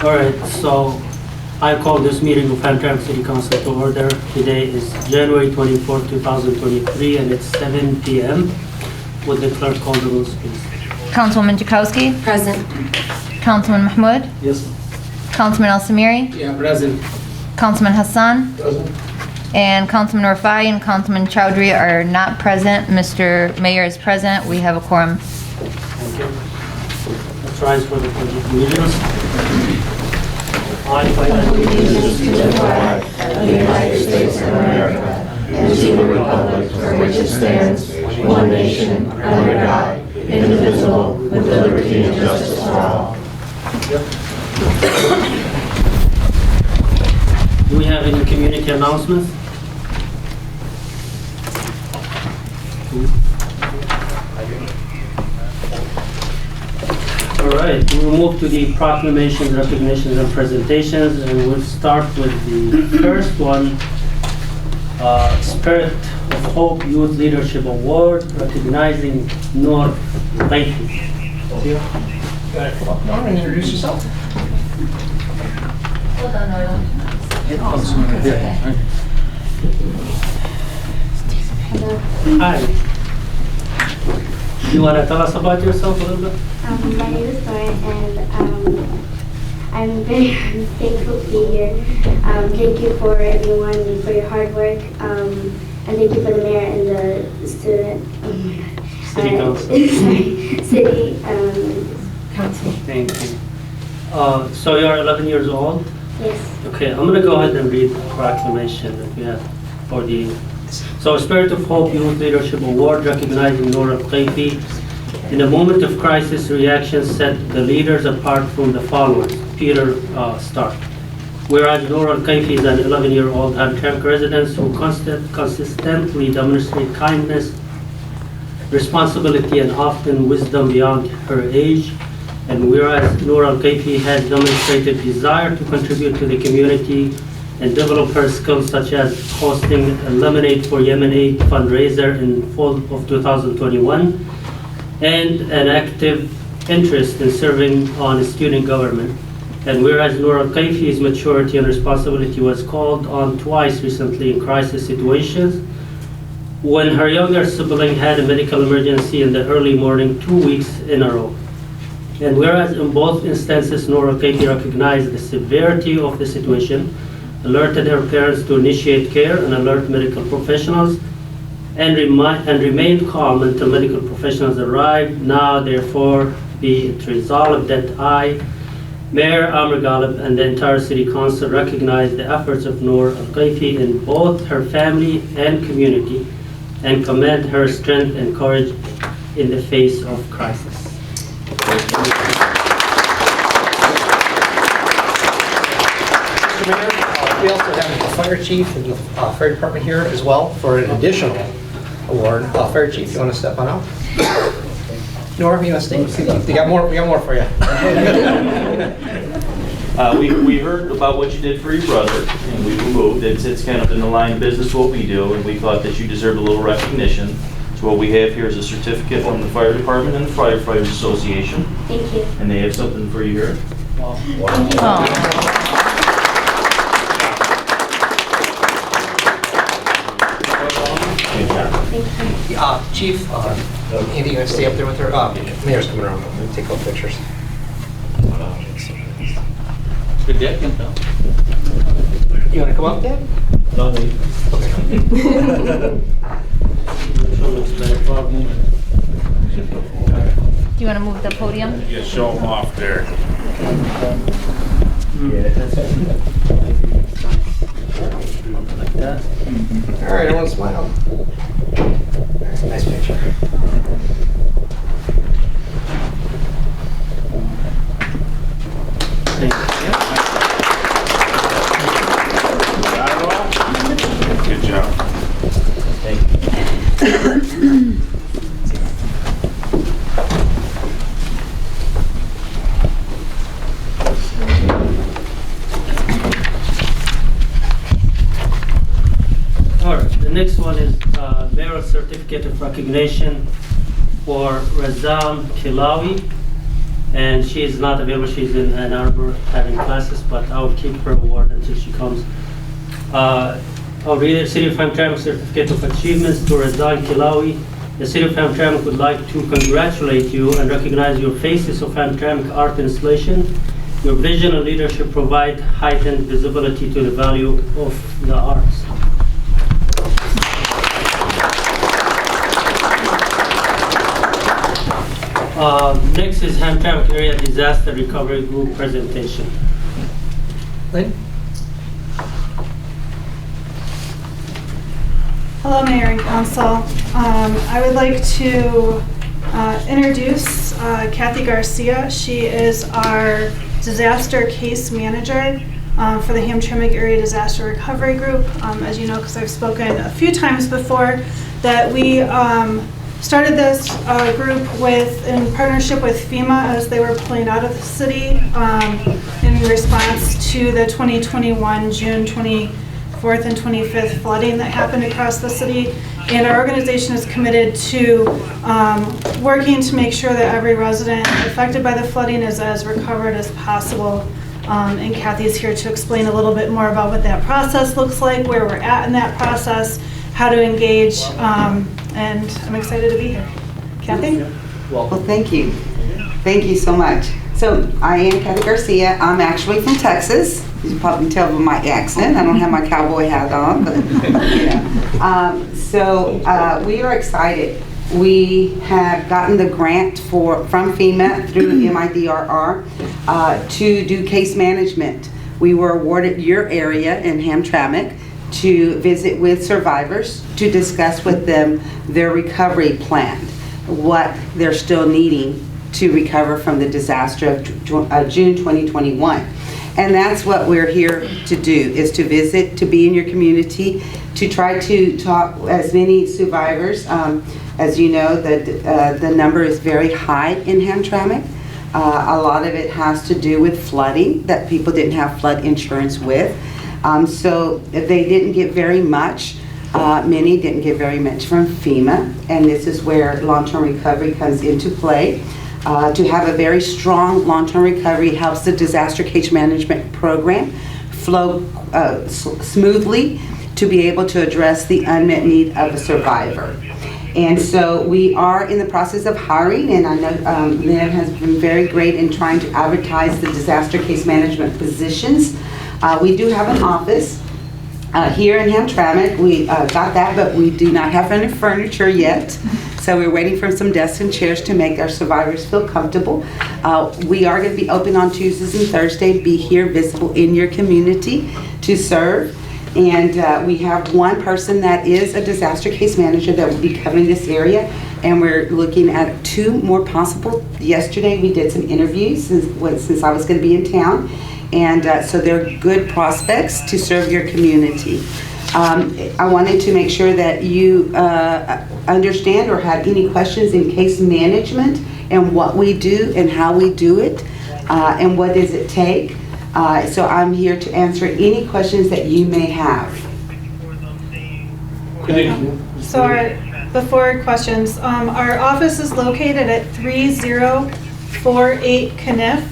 All right, so I call this meeting of Hamtramck City Council to order. Today is January 24, 2023, and it's 7 p.m. Would the clerk call the rules, please? Councilwoman Jakowski? Present. Councilman Mahmoud? Yes. Councilman El Samiri? Yeah, present. Councilman Hassan? Present. And Councilman Rafai and Councilman Chowdhury are not present. Mr. Mayor is present. We have a quorum. Thank you. Let's rise for the pledge of allegiance. I pledge Allegiance to the flag of the United States of America and to the republic for which it stands, one nation, under God, indivisible, with liberty and justice for all. Do we have any community announcements? All right, we'll move to the proclamations, recognitions, and presentations, and we'll start with the first one, Spirit of Hope Youth Leadership Award, recognizing Noor Laifi. Norm, and introduce yourself. Hold on, Hi. You want to tell us about yourself a little bit? My name is Lauren, and I'm very thankful to be here. Thank you for everyone and for your hard work, and thank you for the mayor and the student. Oh my God. City Council. Sorry, city council. Thank you. So you're 11 years old? Yes. Okay, I'm going to go ahead and read the proclamation that we have for the... So Spirit of Hope Youth Leadership Award recognizing Noor Laifi. In a moment of crisis, reactions set the leaders apart from the followers. Peter Stark. Whereas Noor Laifi is an 11-year-old Hamtramck resident who consistently demonstrates kindness, responsibility, and often wisdom beyond her age. And whereas Noor Laifi has demonstrated desire to contribute to the community and develop her skills such as hosting a Lemonade for Yemen Aid fundraiser in fall of 2021 and an active interest in serving on student government. And whereas Noor Laifi's maturity and responsibility was called on twice recently in crisis situations, when her younger sibling had a medical emergency in the early morning 2 weeks in a row. And whereas in both instances Noor Laifi recognized the severity of the situation, alerted her parents to initiate care and alert medical professionals, and remained calm until medical professionals arrived. Now, therefore, be it resolved that I, Mayor Amr Ghalib, and the entire City Council recognize the efforts of Noor Laifi in both her family and community, and commend her strength and courage in the face of crisis. Mr. Mayor, we also have the fire chief and the fire department here as well for an additional award. Fire chief, you want to step on out? Norm, you want to stay? We got more for you. We heard about what you did for your brother, and we were moved. It's kind of in the line of business what we do, and we thought that you deserved a little recognition. So what we have here is a certificate from the fire department and the Firefighters Association. Thank you. And they have something for you here. Thank you. Thank you. Chief, Andy, you want to stay up there with her? Mayor's coming around. We'll take a couple pictures. Good day. You want to come up, Dad? No need. Okay. Do you want to move the podium? Yeah, show them off there. Like that. All right, everyone smile. Nice picture. Thank you. Got it all? Good job. Thank you. All right, the next one is Mayor's Certificate of Recognition for Razam Kilawi. and she is not available. She's in Ann Arbor having classes, but I'll keep her award until she comes. I'll read it. City of Hamtramck Certificate of Achievements to Razan Kilawi. The City of Hamtramck would like to congratulate you and recognize your Faces of Hamtramck art installation. Your vision and leadership provide heightened visibility to the value of the arts. Next is Hamtramck Area Disaster Recovery Group presentation. Lynn? Hello, Mayor and Council. I would like to introduce Kathy Garcia. She is our disaster case manager for the Hamtramck Area Disaster Recovery Group. As you know, because I've spoken a few times before, that we started this group in partnership with FEMA as they were pulling out of the city in response to the 2021 June 24th and 25th flooding that happened across the city. And our organization is committed to working to make sure that every resident affected by the flooding is as recovered as possible. And Kathy's here to explain a little bit more about what that process looks like, where we're at in that process, how to engage, and I'm excited to be here. Kathy? Well, thank you. Thank you so much. So I am Kathy Garcia. I'm actually from Texas. You can probably tell by my accent. I don't have my cowboy hat on, but yeah. We are excited. We have gotten the grant from FEMA through MIDRR to do case management. We were awarded your area in Hamtramck to visit with survivors to discuss with them their recovery plan, what they're still needing to recover from the disaster of June 2021. And that's what we're here to do, is to visit, to be in your community, to try to talk as many survivors. As you know, the number is very high in Hamtramck. A lot of it has to do with flooding, that people didn't have flood insurance with. So they didn't get very much. Many didn't get very much from FEMA, and this is where long-term recovery comes into play. To have a very strong long-term recovery helps the disaster case management program flow smoothly to be able to address the unmet need of a survivor. And so we are in the process of hiring, and I know Lynn has been very great in trying to advertise the disaster case management positions. We do have an office here in Hamtramck. We got that, but we do not have any furniture yet. So we're waiting for some desks and chairs to make our survivors feel comfortable. We are going to be open on Tuesdays and Thursdays, be here visible in your community to serve. And we have one person that is a disaster case manager that will be covering this area, and we're looking at 2 more possible. Yesterday we did some interviews since I was going to be in town, and so they're good prospects to serve your community. I wanted to make sure that you understand or had any questions in case management and what we do and how we do it, and what does it take. So I'm here to answer any questions that you may have. So before questions, our office is located at 3048 Kniff.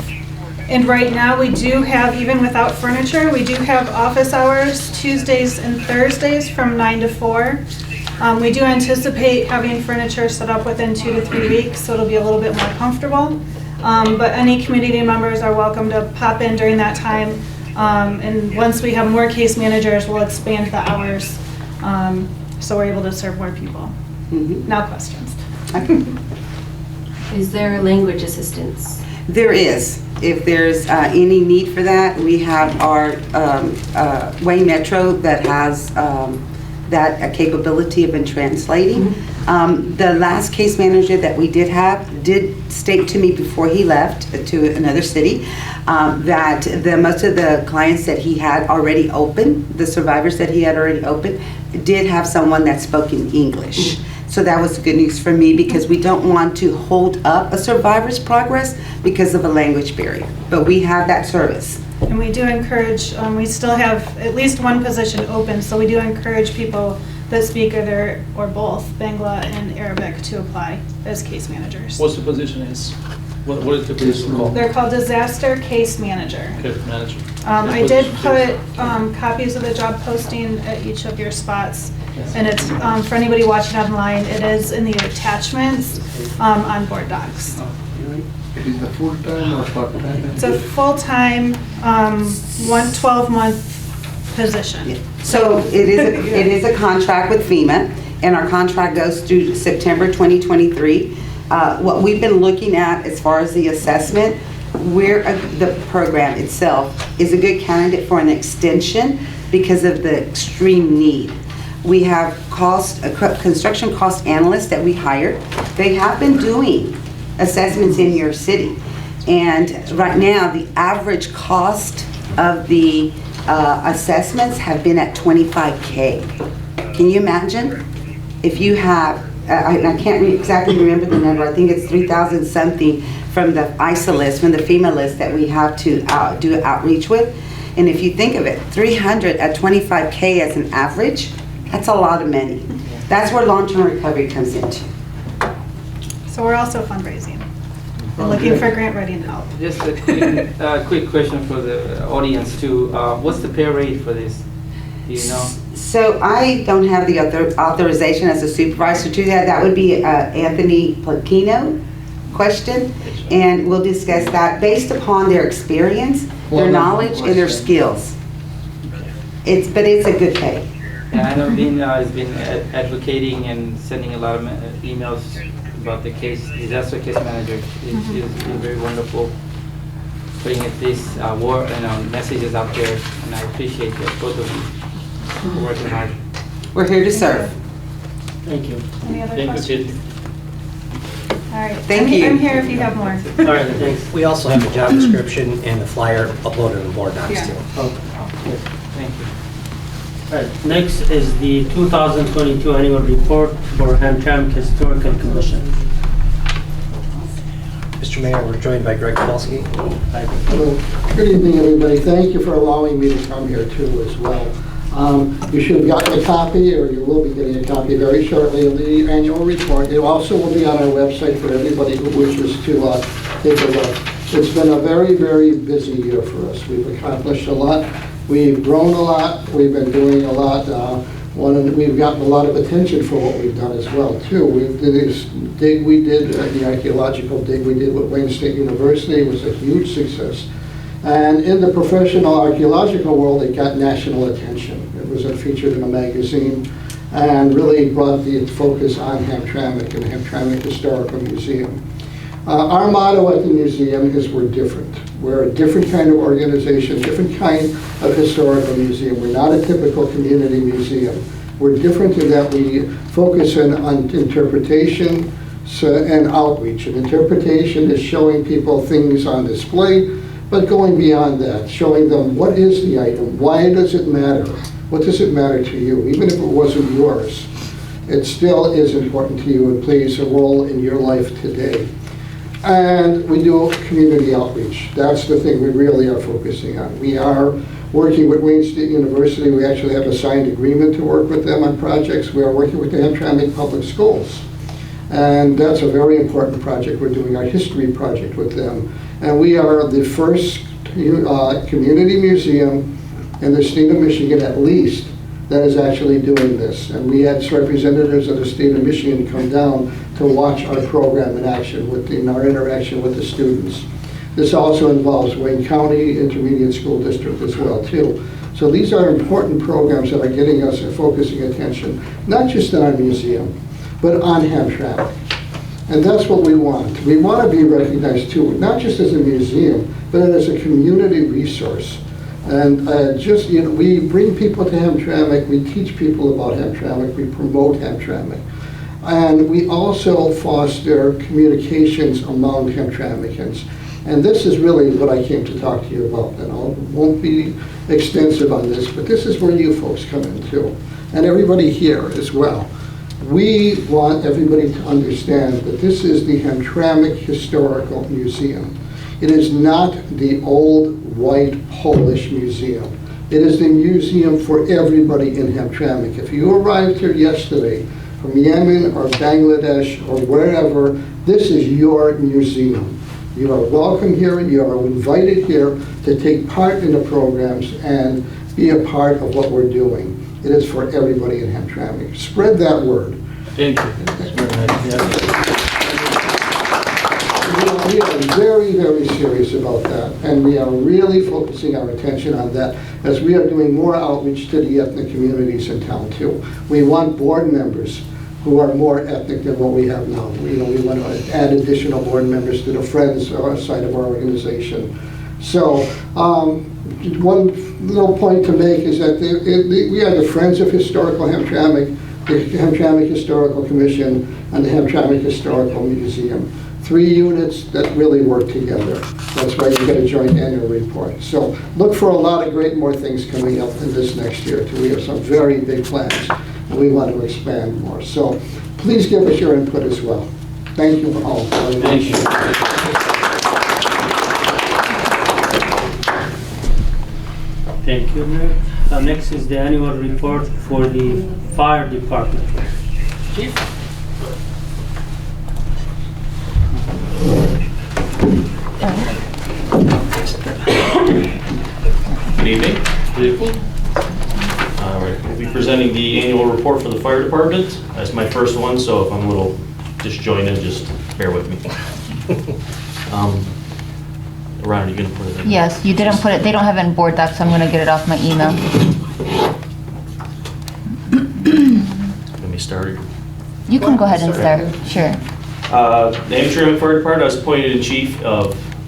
And right now we do have, even without furniture, we do have office hours Tuesdays and Thursdays from 9 to 4. We do anticipate having furniture set up within 2 to 3 weeks, so it'll be a little bit more comfortable. But any community members are welcome to pop in during that time. And once we have more case managers, we'll expand the hours so we're able to serve more people. Mm-hmm. Now questions. Is there language assistance? There is. If there's any need for that, we have our Way Metro that has that capability of translating. Mm-hmm. The last case manager that we did have did state to me before he left to another city that most of the clients that he had already open, the survivors that he had already opened, did have someone that spoke in English. Mm-hmm. So that was good news for me, because we don't want to hold up a survivor's progress because of a language barrier. But we have that service. And we do encourage, we still have at least one position open, so we do encourage people that speak either or both Bangla and Arabic to apply as case managers. What's the position is? What is the position called? They're called disaster case manager. Okay, manager. I did put copies of the job posting at each of your spots, and it's, for anybody watching online, it is in the attachments on board docs. It is a full-time or part-time? It's a full-time, 12-month position. So it is a contract with FEMA, and our contract goes through September 2023. What we've been looking at as far as the assessment, the program itself is a good candidate for an extension because of the extreme need. We have construction cost analysts that we hired. They have been doing assessments in your city. And right now, the average cost of the assessments have been at $25K. Can you imagine? If you have, I can't exactly remember the number, I think it's 3,000 something from the ISA list, from the FEMA list that we have to do outreach with. And if you think of it, 300 at 25K as an average, that's a lot of money. That's where long-term recovery comes into. So we're also fundraising. We're looking for grant writing help. Just a quick question for the audience too. What's the pay rate for this? Do you know? So I don't have the authorization as a supervisor to that. That would be Anthony Placino question, and we'll discuss that based upon their experience, their knowledge, and their skills. But it's a good pay. Yeah, I know Dean has been advocating and sending a lot of emails about the disaster case manager. It's been very wonderful putting these messages out there, and I appreciate it, both of you, for working hard. We're here to serve. Thank you. Any other Thank you, questions? Sid. All right. Thank you. I'm here if you have more. All right, thanks. We also have the job description and the flyer uploaded on board docs Yeah. too. Thank you. All right, next is the 2022 annual report for Hamtramck Historical Commission. Mr. Mayor, we're joined by Greg Kowalski. Hello. Good evening, everybody. Thank you for allowing me to come here too as well. You should have gotten a copy, or you will be getting a copy very shortly of the annual report. It also will be on our website for everybody who wishes to take a look. It's been a very, very busy year for us. We've accomplished a lot. We've grown a lot. We've been doing a lot. We've gotten a lot of attention for what we've done as well, too. We did this dig we did, the archaeological dig we did with Wayne State University was a huge success. And in the professional archaeological world, it got national attention. It was featured in a magazine and really brought the focus on Hamtramck and the Hamtramck Historical Museum. Our motto at the museum is we're different. We're a different kind of organization, different kind of historical museum. We're not a typical community museum. We're different in that we focus on interpretation and outreach. And interpretation is showing people things on display, but going beyond that, showing them what is the item, why does it matter, what does it matter to you, even if it wasn't yours. It still is important to you and plays a role in your life today. And we do community outreach. That's the thing we really are focusing on. We are working with Wayne State University. We actually have a signed agreement to work with them on projects. We are working with the Hamtramck Public Schools. And that's a very important project. We're doing our history project with them. And we are the first community museum in the state of Michigan, at least, that is actually doing this. And we had representatives of the state of Michigan come down to watch our program in action, in our interaction with the students. This also involves Wayne County Intermediate School District as well, too. So these are important programs that are getting us and focusing attention, not just on our museum, but on Hamtramck. And that's what we want. We want to be recognized, too, not just as a museum, but as a community resource. And we bring people to Hamtramck, we teach people about Hamtramck, we promote Hamtramck. And we also foster communications among Hamtramckans. And this is really what I came to talk to you about. And I won't be extensive on this, but this is where you folks come in too. And everybody here as well. We want everybody to understand that this is the Hamtramck Historical Museum. It is not the old white Polish museum. It is the museum for everybody in Hamtramck. If you arrived here yesterday from Yemen or Bangladesh or wherever, this is your museum. You are welcome here, you are invited here to take part in the programs and be a part of what we're doing. It is for everybody in Hamtramck. Spread that word. Thank you. That's very nice. Yeah. We are very, very serious about that, and we are really focusing our attention on that as we are doing more outreach to the ethnic communities in town too. We want board members who are more ethnic than what we have now. We want to add additional board members to the Friends side of our organization. So one little point to make is that we are the Friends of Historical Hamtramck, the Hamtramck Historical Commission, and the Hamtramck Historical Museum. 3 units that really work together. That's why you get a joint annual report. So look for a lot of great more things coming up in this next year too. We have some very big plans and we want to expand more. So please give us your input as well. Thank you all very much. Thank you. Thank you, Mayor. Next is the annual report for the fire department. Chief? Good evening. All right, we'll be presenting the annual report for the fire department. That's my first one, so if I'm a little disjointed, just bear with me. Ron, are you gonna put it in? Yes, you didn't put it, they don't have it in board docs, so I'm gonna get it off my email. Let me start. You can go ahead and start, sure. The Hamtramck Fire Department, I was appointed in chief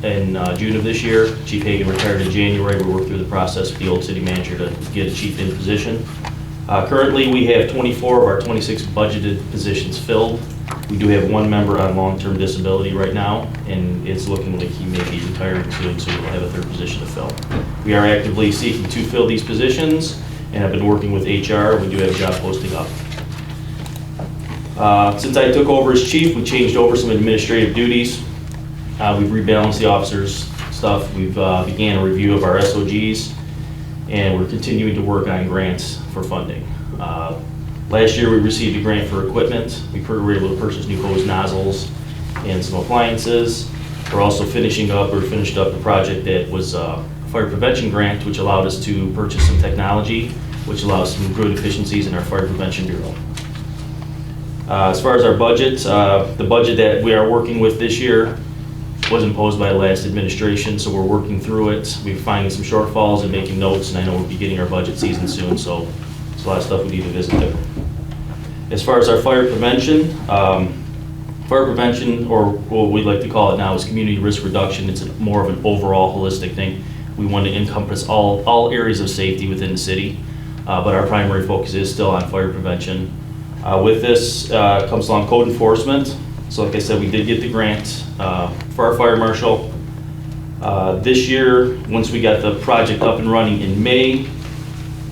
in June of this year. Chief Hagan retired in January. We worked through the process with the old city manager to get a chief in position. Currently, we have 24 of our 26 budgeted positions filled. We do have 1 member on long-term disability right now, and it's looking like he may be retiring soon, so we'll have a 3rd position to fill. We are actively seeking to fill these positions, and I've been working with HR. We do have a job posting up. Since I took over as chief, we changed over some administrative duties. We've rebalanced the officers' stuff. We've began a review of our SOGs, and we're continuing to work on grants for funding. Last year, we received a grant for equipment. We were able to purchase new hose nozzles and some appliances. We're also finished up the project that was a fire prevention grant, which allowed us to purchase some technology, which allows some good efficiencies in our fire prevention bureau. As far as our budget, the budget that we are working with this year was imposed by the last administration, so we're working through it. We're finding some shortfalls and making notes, and I know we'll be getting our budget season soon, so there's a lot of stuff we need to visit there. As far as our fire prevention, or what we like to call it now is community risk reduction. It's more of an overall holistic thing. We want to encompass all areas of safety within the city, but our primary focus is still on fire prevention. With this comes along code enforcement. So like I said, we did get the grant for our fire marshal. This year, once we got the project up and running in May,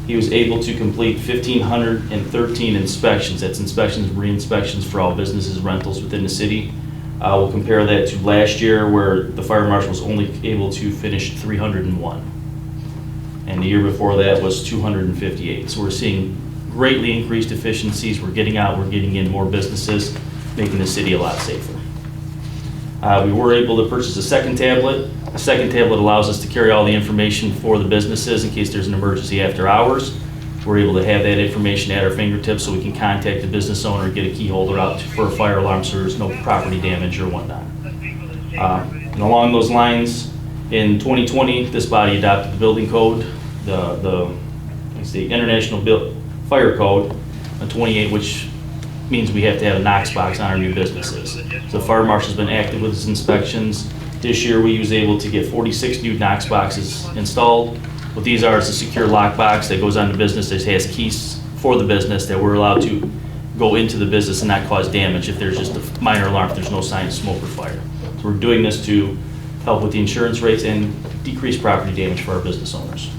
he was able to complete 1,513 inspections. That's inspections, re-inspections for all businesses, rentals within the city. We'll compare that to last year where the fire marshal was only able to finish 301. And the year before that was 258. So we're seeing greatly increased efficiencies. We're getting out, we're getting in more businesses, making the city a lot safer. We were able to purchase a second tablet. A second tablet allows us to carry all the information for the businesses in case there's an emergency after hours. We're able to have that information at our fingertips so we can contact the business owner and get a key holder out for a fire alarm so there's no property damage or whatnot. And along those lines, in 2020, this body adopted the building code, the International Fire Code, 28, which means we have to have a Knox box on our new businesses. So the fire marshal's been active with his inspections. This year we was able to get 46 new Knox boxes installed. What these are is a secure lock box that goes on the business that has keys for the business that we're allowed to go into the business and not cause damage if there's just a minor alarm, if there's no sign of smoke or fire. So we're doing this to help with the insurance rates and decrease property damage for our business owners.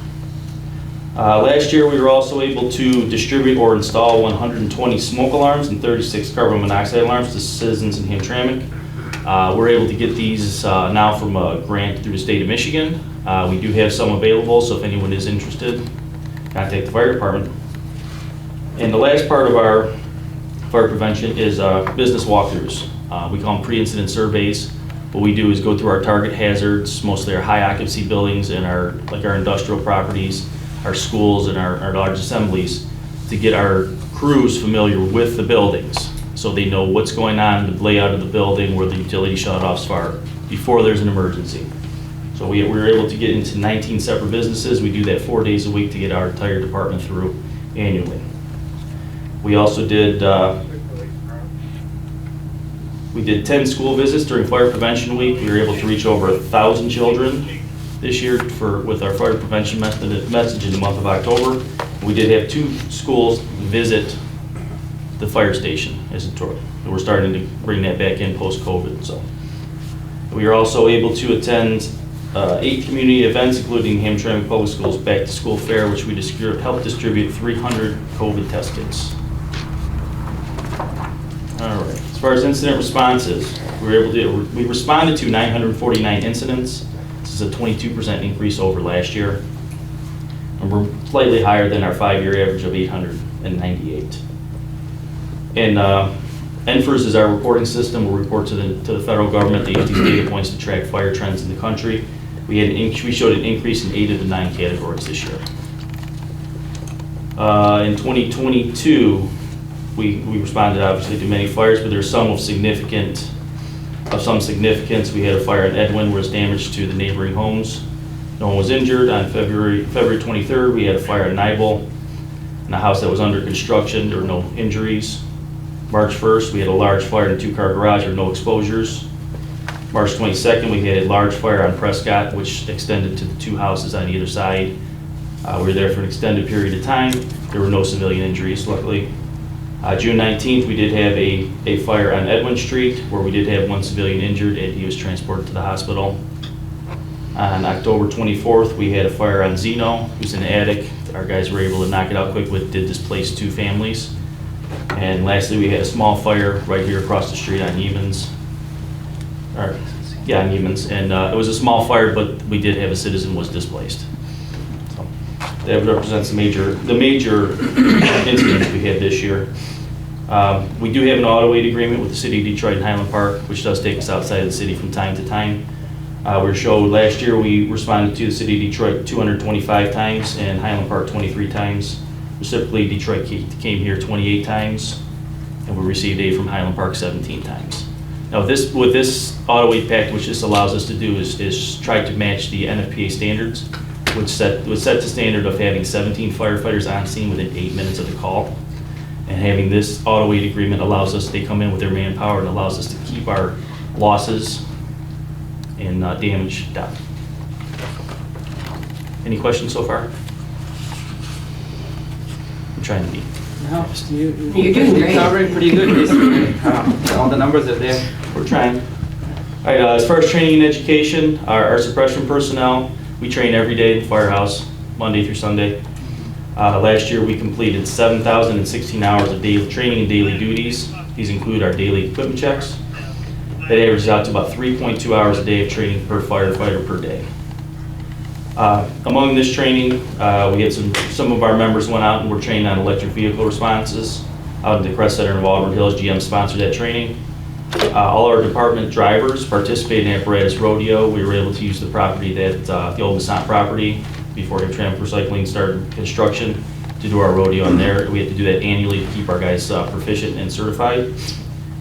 Last year, we were also able to distribute or install 120 smoke alarms and 36 carbon monoxide alarms to citizens in Hamtramck. We're able to get these now from a grant through the state of Michigan. We do have some available, so if anyone is interested, contact the fire department. And the last part of our fire prevention is business walkthroughs. We call them pre-incident surveys. What we do is go through our target hazards, mostly our high occupancy buildings and our industrial properties, our schools and our large assemblies, to get our crews familiar with the buildings so they know what's going on, the layout of the building, where the utility shut-offs are before there's an emergency. So we were able to get into 19 separate businesses. We do that 4 days a week to get our entire department through annually. We also did 10 school visits during Fire Prevention Week. We were able to reach over 1,000 children this year with our fire prevention message in the month of October. We did have 2 schools visit the fire station as a tour. We're starting to bring that back in post-COVID. So we were also able to attend 8 community events, including Hamtramck Public Schools Back to School Fair, which we helped distribute 300 COVID test kits. All right. As far as incident responses, we responded to 949 incidents. This is a 22% increase over last year. And we're slightly higher than our 5-year average of 898. And NFIRS is our reporting system. We'll report to the federal government. They use these data points to track fire trends in the country. We showed an increase in 8 of the 9 categories this year. In 2022, we responded obviously to many fires, but there's some of significance. We had a fire in Edwin where there's damage to the neighboring homes. No one was injured. On February 23rd, we had a fire in Nibel in a house that was under construction. There were no injuries. March 1st, we had a large fire in a 2-car garage. There were no exposures. March 22nd, we had a large fire on Prescott, which extended to the 2 houses on either side. We were there for an extended period of time. There were no civilian injuries, luckily. June 19th, we did have a fire on Edwin Street where we did have 1 civilian injured and he was transported to the hospital. On October 24th, we had a fire on Zeno, who's in the attic. Our guys were able to knock it out quick, did displace 2 families. And lastly, we had a small fire right here across the street on Evans. On Evans. And it was a small fire, but we did have a citizen was displaced. So that represents the major incidents we had this year. We do have an auto aid agreement with the City of Detroit and Highland Park, which does take us outside of the city from time to time. Last year we responded to the City of Detroit 225 times and Highland Park 23 times. Reciprocally, Detroit came here 28 times, and we received aid from Highland Park 17 times. Now, with this auto aid pact, which this allows us to do is try to match the NFPA standards, which set the standard of having 17 firefighters on scene within 8 minutes of the call. And having this auto aid agreement allows us, they come in with their manpower and allows us to keep our losses and damage down. Any questions so far? I'm trying to be. No, You're doing great. You're covering pretty good this year. All the numbers are there. We're trying. All right, as far as training and education, our suppression personnel, we train every day in the firehouse, Monday through Sunday. Last year, we completed 7,016 hours of daily training and daily duties. These include our daily equipment checks. That averages out to about 3.2 hours a day of training per firefighter per day. Among this training, we had some of our members went out and were trained on electric vehicle responses out at the Crest Center in Auburn Hills. GM sponsored that training. All our department drivers participated in apparatus rodeo. We were able to use the property the old Masson property before Hamtramck Recycling started construction to do our rodeo on there. We had to do that annually to keep our guys proficient and certified.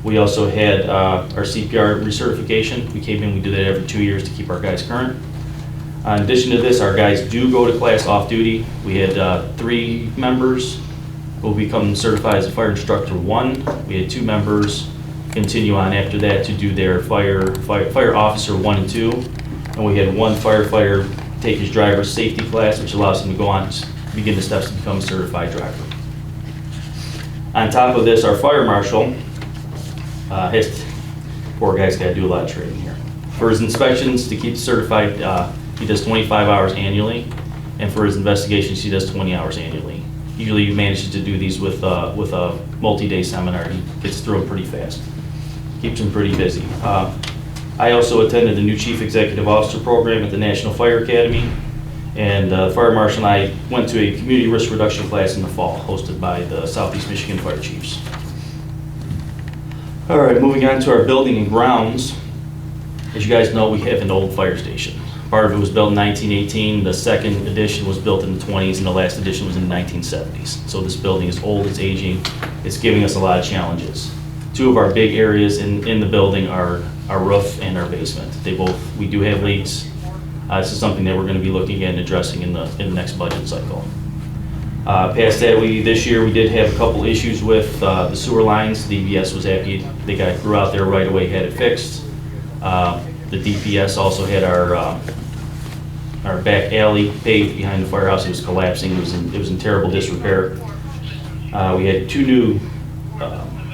We also had our CPR recertification. We came in, we do that every 2 years to keep our guys current. In addition to this, our guys do go to class off duty. We had 3 members who will become certified as a fire instructor 1. We had 2 members continue on after that to do their fire officer 1 and 2. And we had 1 firefighter take his driver's safety class, which allows him to go on to begin the steps to become a certified driver. On top of this, our fire marshal, poor guy's got to do a lot of training here. For his inspections to keep certified, he does 25 hours annually, and for his investigations, he does 20 hours annually. Usually he manages to do these with a multi-day seminar. He gets through them pretty fast. Keeps him pretty busy. I also attended the new Chief Executive Officer program at the National Fire Academy. And the fire marshal and I went to a community risk reduction class in the fall, hosted by the Southeast Michigan Fire Chiefs. All right, moving on to our building and grounds. As you guys know, we have an old fire station. Part of it was built in 1918, the second edition was built in the 20s, and the last edition was in the 1970s. So this building is old, it's aging, it's giving us a lot of challenges. Two of our big areas in the building are our roof and our basement. We do have leaks. This is something that we're going to be looking at and addressing in the next budget cycle. Past that, this year we did have a couple issues with the sewer lines. The DPS was happy. They got crew out there right away, had it fixed. The DPS also had our back alley paved behind the firehouse. It was collapsing. It was in terrible disrepair. We had 2 new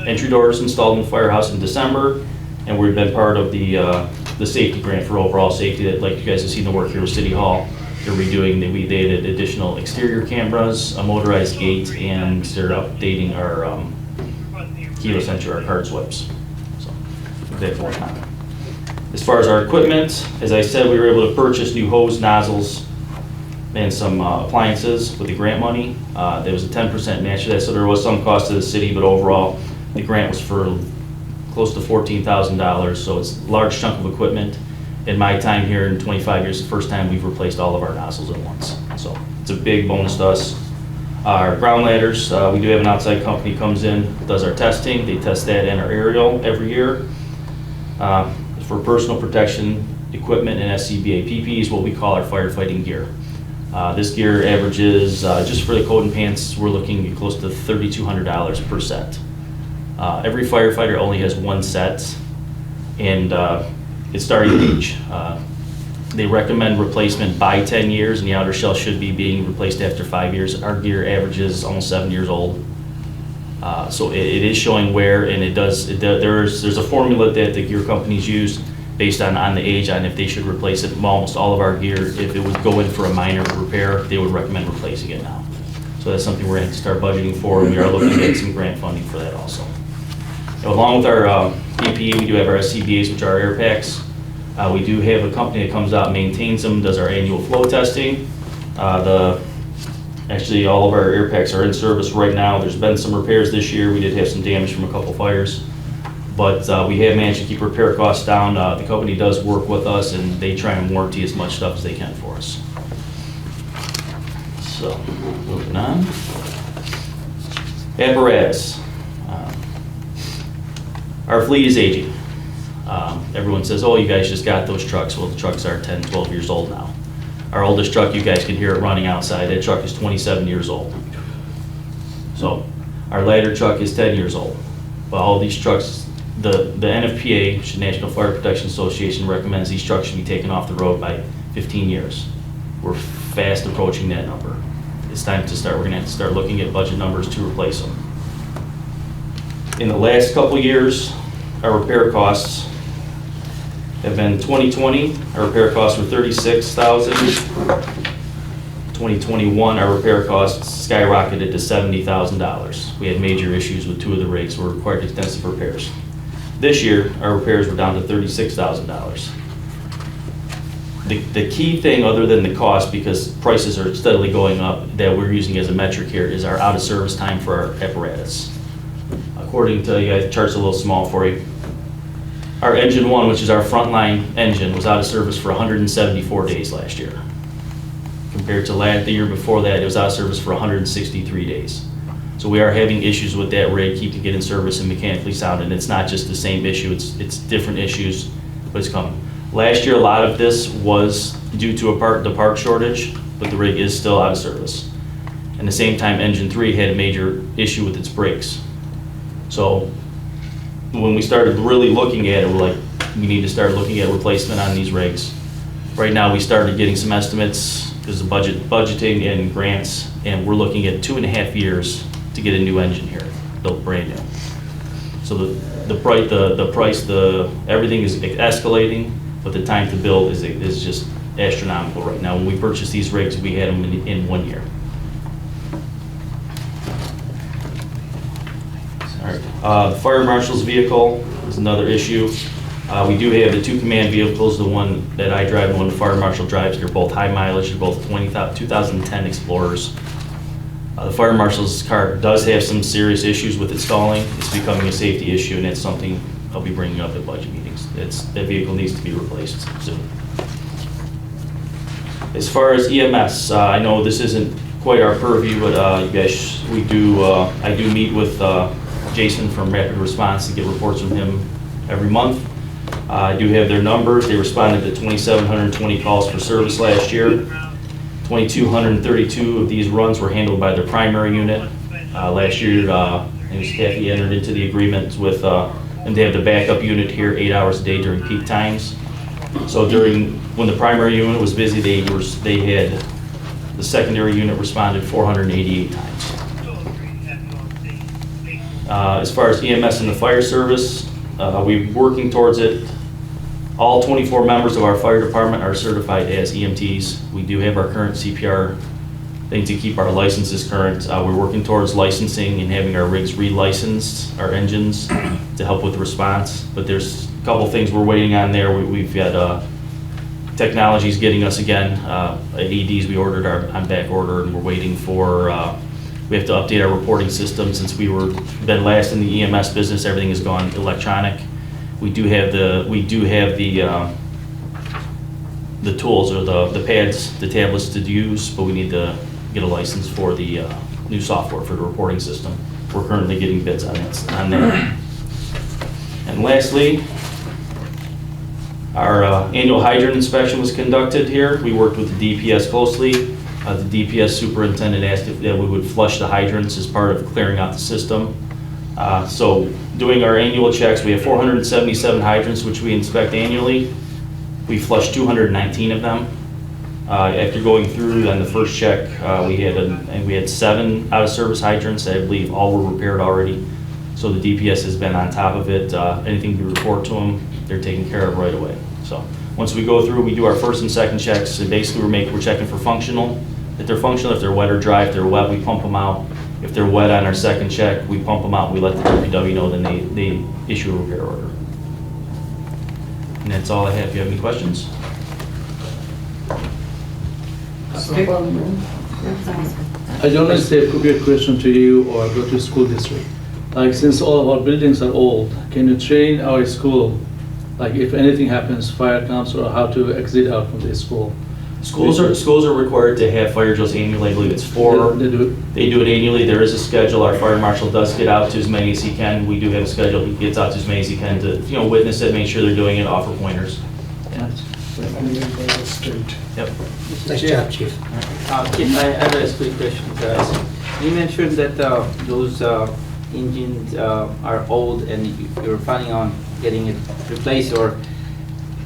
entry doors installed in the firehouse in December, and we've been part of the safety grant for overall safety that, like you guys have seen the work here with City Hall. They're redoing, they added additional exterior cameras, a motorized gate, and they're updating our keyless entry, our card swipes. So that's going on. As far as our equipment, as I said, we were able to purchase new hose nozzles and some appliances with the grant money. There was a 10% match to that, so there was some cost to the city, but overall, the grant was for close to $14,000, so it's a large chunk of equipment. In my time here in 25 years, the first time we've replaced all of our nozzles at once. So it's a big bonus to us. Our ground ladders, we do have an outside company comes in, does our testing. They test that and our aerial every year. For personal protection equipment and SCBA. PPE is what we call our firefighting gear. This gear averages, just for the coat and pants, we're looking at close to $3,200 per set. Every firefighter only has 1 set, and it's starting age. They recommend replacement by 10 years, and the outer shell should be being replaced after 5 years. Our gear averages almost 7 years old. So it is showing wear, and there's a formula that the gear companies use based on the age, on if they should replace it. Almost all of our gear, if it would go in for a minor repair, they would recommend replacing it now. So that's something we're going to start budgeting for, and we are looking at some grant funding for that also. So along with our PPE, we do have our SCBAs, which are our air packs. We do have a company that comes out and maintains them, does our annual flow testing. Actually, all of our air packs are in service right now. There's been some repairs this year. We did have some damage from a couple fires, but we have managed to keep repair costs down. The company does work with us, and they try and warranty as much stuff as they can for us. So, moving on. Apparatus. Our fleet is aging. Everyone says, oh, you guys just got those trucks. Well, the trucks are 10, 12 years old now. Our oldest truck, you guys can hear it running outside. That truck is 27 years old. So our ladder truck is 10 years old. But all these trucks, the NFPA, National Fire Protection Association, recommends these trucks should be taken off the road by 15 years. We're fast approaching that number. It's time to start, we're gonna have to start looking at budget numbers to replace them. In the last couple years, our repair costs have been 2020, our repair costs were $36,000. 2021, our repair costs skyrocketed to $70,000. We had major issues with 2 of the rigs, were required extensive repairs. This year, our repairs were down to $36,000. The key thing, other than the cost, because prices are steadily going up, that we're using as a metric here is our out-of-service time for our apparatus. According to, you guys, the chart's a little small for you. Our engine 1, which is our frontline engine, was out of service for 174 days last year. Compared to the year before that, it was out of service for 163 days. So we are having issues with that rig, keeping it in service and mechanically sound, and it's not just the same issue, it's different issues, but it's coming. Last year, a lot of this was due to the part shortage, but the rig is still out of service. At the same time, engine 3 had a major issue with its brakes. So when we started really looking at it, we're like, we need to start looking at replacement on these rigs. Right now, we started getting some estimates because of budgeting and grants, and we're looking at 2.5 years to get a new engine here, built brand new. So the price, everything is escalating, but the time to build is just astronomical right now. When we purchased these rigs, we had them in 1 year. The fire marshal's vehicle is another issue. We do have the two command vehicles, the one that I drive and the one the fire marshal drives. They're both high mileage, they're both 2010 Explorers. The fire marshal's car does have some serious issues with it stalling. It's becoming a safety issue, and it's something I'll be bringing up at budget meetings. That vehicle needs to be replaced soon. As far as EMS, I know this isn't quite our purview, but you guys, I do meet with Jason from Rapid Response to get reports from him every month. I do have their numbers. They responded to 2,720 calls for service last year. 2,232 of these runs were handled by their primary unit. Last year, Kathy entered into the agreement with, and they have the backup unit here 8 hours a day during peak times. So when the primary unit was busy, they had the secondary unit responded 488 times. As far as EMS and the fire service, we're working towards it. All 24 members of our fire department are certified as EMTs. We do have our current CPR thing to keep our licenses current. We're working towards licensing and having our rigs re-licensed, our engines, to help with response. But there's a couple things we're waiting on there. We've got technology's getting us again. AEDs we ordered are on back order, and we're waiting for, we have to update our reporting system. Since been last in the EMS business, everything has gone electronic. We do have the tools or the pads, the tablets to use, but we need to get a license for the new software for the reporting system. We're currently getting bids on that. And lastly, our annual hydrant inspection was conducted here. We worked with the DPS closely. The DPS superintendent asked if we would flush the hydrants as part of clearing out the system. So doing our annual checks, we have 477 hydrants which we inspect annually. We flushed 219 of them. After going through on the first check, we had 7 out-of-service hydrants that I believe all were repaired already. So the DPS has been on top of it. Anything we report to them, they're taken care of right away. So once we go through, we do our first and second checks, and basically we're checking for functional. If they're functional, if they're wet or dry, if they're wet, we pump them out. If they're wet on our second check, we pump them out, we let the DPW know, then they issue a repair order. And that's all I have. If you have any questions? I don't know if it could be a question to you or go to school district. Like, since all of our buildings are old, can you train our school, like if anything happens, fire comes, or how to exit out from the school? Schools are required to have fire drills annually. I believe it's 4. They do it? They do it annually. There is a schedule. Our fire marshal does get out to as many as he can. We do have a schedule. He gets out to as many as he can to, witness it, make sure they're doing it, offer pointers. Yep. Nice job, Chief. Chief, I have a quick question. You mentioned that those engines are old and you're planning on getting it replaced, or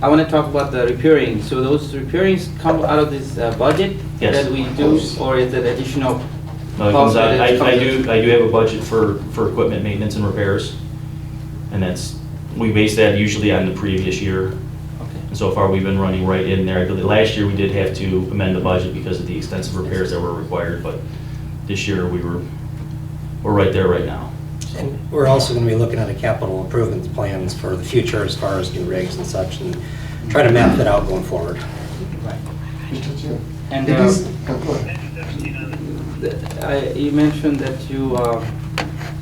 I want to talk about the repairing. So those repairings come out of this budget Yes. that we do, or is it additional? No, it comes out. I do have a budget for equipment maintenance and repairs, and we base that usually on the previous year. Okay. And so far, we've been running right in there. I believe last year we did have to amend the budget because of the extensive repairs that were required, but this year we're right there right now. And we're also going to be looking at a capital improvement plans for the future as far as new rigs and such, and try to map that out going forward. Right. And you mentioned that you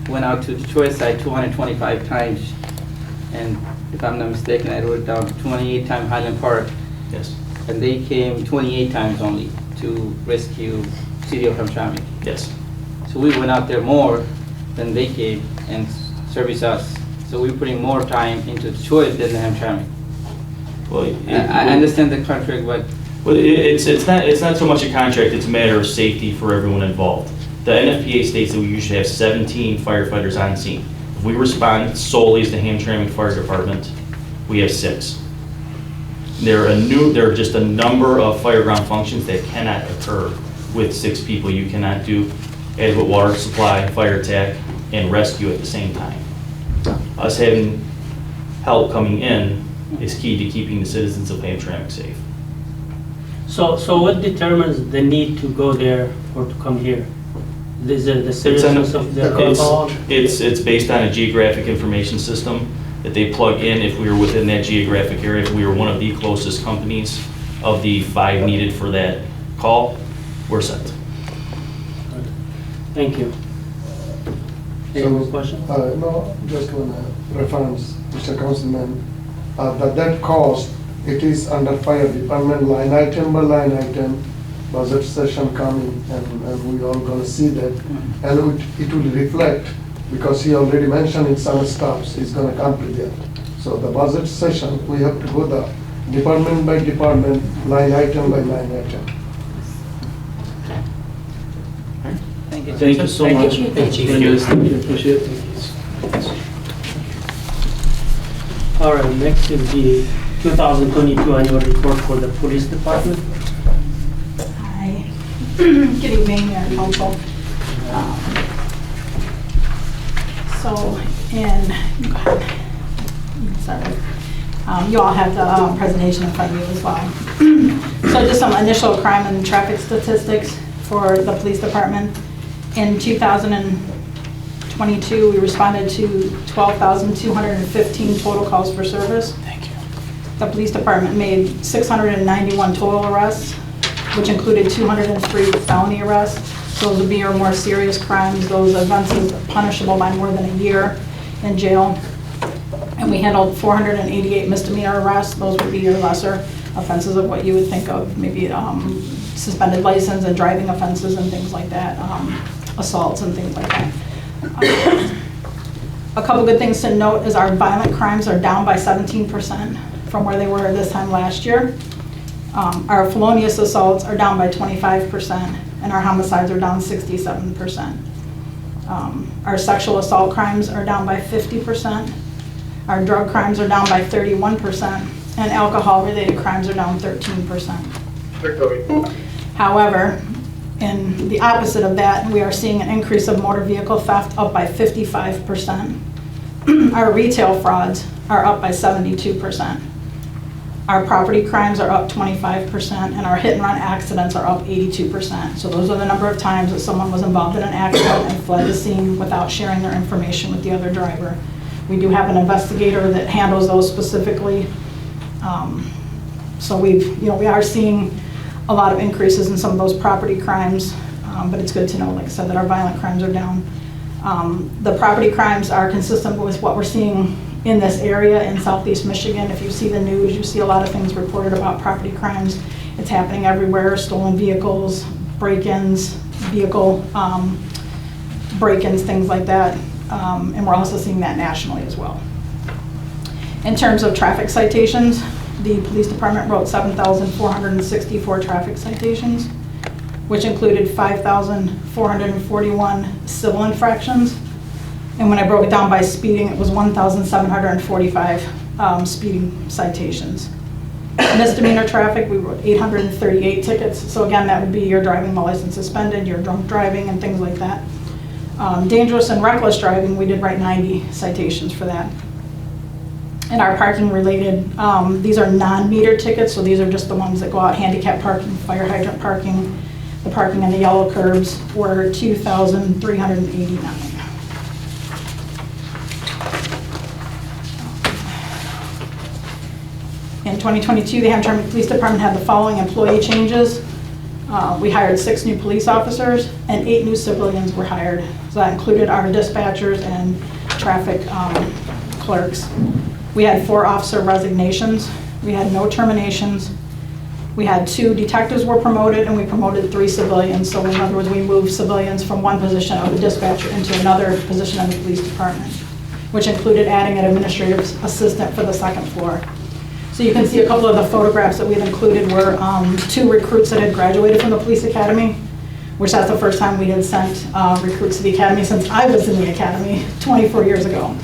went out to the Detroit site 225 times, and if I'm not mistaken, I wrote down 28 times Highland Park. Yes. And they came 28 times only to rescue City of Hamtramck. Yes. So we went out there more than they came and service us. So we're putting more time into Detroit than the Hamtramck. Well, I understand the contract, but well, it's not so much a contract. It's a matter of safety for everyone involved. The NFPA states that we usually have 17 firefighters on scene. If we respond solely as the Hamtramck Fire Department, we have 6. There are just a number of fireground functions that cannot occur with 6 people. You cannot do adequate water supply, fire attack, and rescue at the same time. Us having help coming in is key to keeping the citizens of Hamtramck safe. So what determines the need to go there or to come here? Is it the seriousness of the call? It's based on a geographic information system. that they plug in if we were within that geographic area, if we were one of the closest companies of the 5 needed for that call, we're sent. Thank you. Any more questions? No, just one reference, Mr. Councilman, that cost, it is under fire department line item by line item, budget session coming, and we all gonna see that. And it will reflect, because he already mentioned in some stops, he's gonna complete that. So the budget session, we have to go the department by department, line item by line item. Thank you. Thank you so Thank much. you. Thank you. Very nice. Thank you. Appreciate it. All right, next is the 2022 annual report for the police department. Hi. Good evening, Mayor and Council. So, you all have the presentation in front of you as well. So just some initial crime and traffic statistics for the police department. In 2022, we responded to 12,215 total calls for service. Thank you. The police department made 691 total arrests, which included 203 felony arrests. Those would be your more serious crimes, those offenses punishable by more than a year in jail. And we handled 488 misdemeanor arrests. Those would be your lesser offenses of what you would think of, maybe suspended license and driving offenses and things like that, assaults and things like that. A couple good things to note is our violent crimes are down by 17% from where they were this time last year. Our felonious assaults are down by 25%, and our homicides are down 67%. Our sexual assault crimes are down by 50%. Our drug crimes are down by 31%, and alcohol-related crimes are down 13%. However, in the opposite of that, we are seeing an increase of motor vehicle theft up by 55%. Our retail frauds are up by 72%. Our property crimes are up 25%, and our hit and run accidents are up 82%. So those are the number of times that someone was involved in an accident and fled the scene without sharing their information with the other driver. We do have an investigator that handles those specifically. So we are seeing a lot of increases in some of those property crimes, but it's good to know, like I said, that our violent crimes are down. The property crimes are consistent with what we're seeing in this area in Southeast Michigan. If you see the news, you see a lot of things reported about property crimes. It's happening everywhere, stolen vehicles, break-ins, vehicle break-ins, things like that. And we're also seeing that nationally as well. In terms of traffic citations, the police department wrote 7,464 traffic citations, which included 5,441 civil infractions. And when I broke it down by speeding, it was 1,745 speeding citations. Misdemeanor traffic, we wrote 838 tickets. So again, that would be your driving while license suspended, your drunk driving, and things like that. Dangerous and reckless driving, we did write 90 citations for that. And our parking related, these are non-meter tickets, so these are just the ones that go out, handicap parking, fire hydrant parking, the parking on the yellow curbs, were 2,389. In 2022, the Hamtramck Police Department had the following employee changes. We hired 6 new police officers and 8 new civilians were hired. So that included our dispatchers and traffic clerks. We had 4 officer resignations. We had no terminations. We had 2 detectives were promoted, and we promoted 3 civilians. So in other words, we moved civilians from one position of the dispatcher into another position in the police department, which included adding an administrative assistant for the 2nd floor. So you can see a couple of the photographs that we've included were 2 recruits that had graduated from the police academy, which that's the first time we had sent recruits to the academy since I was in the academy 24 years ago.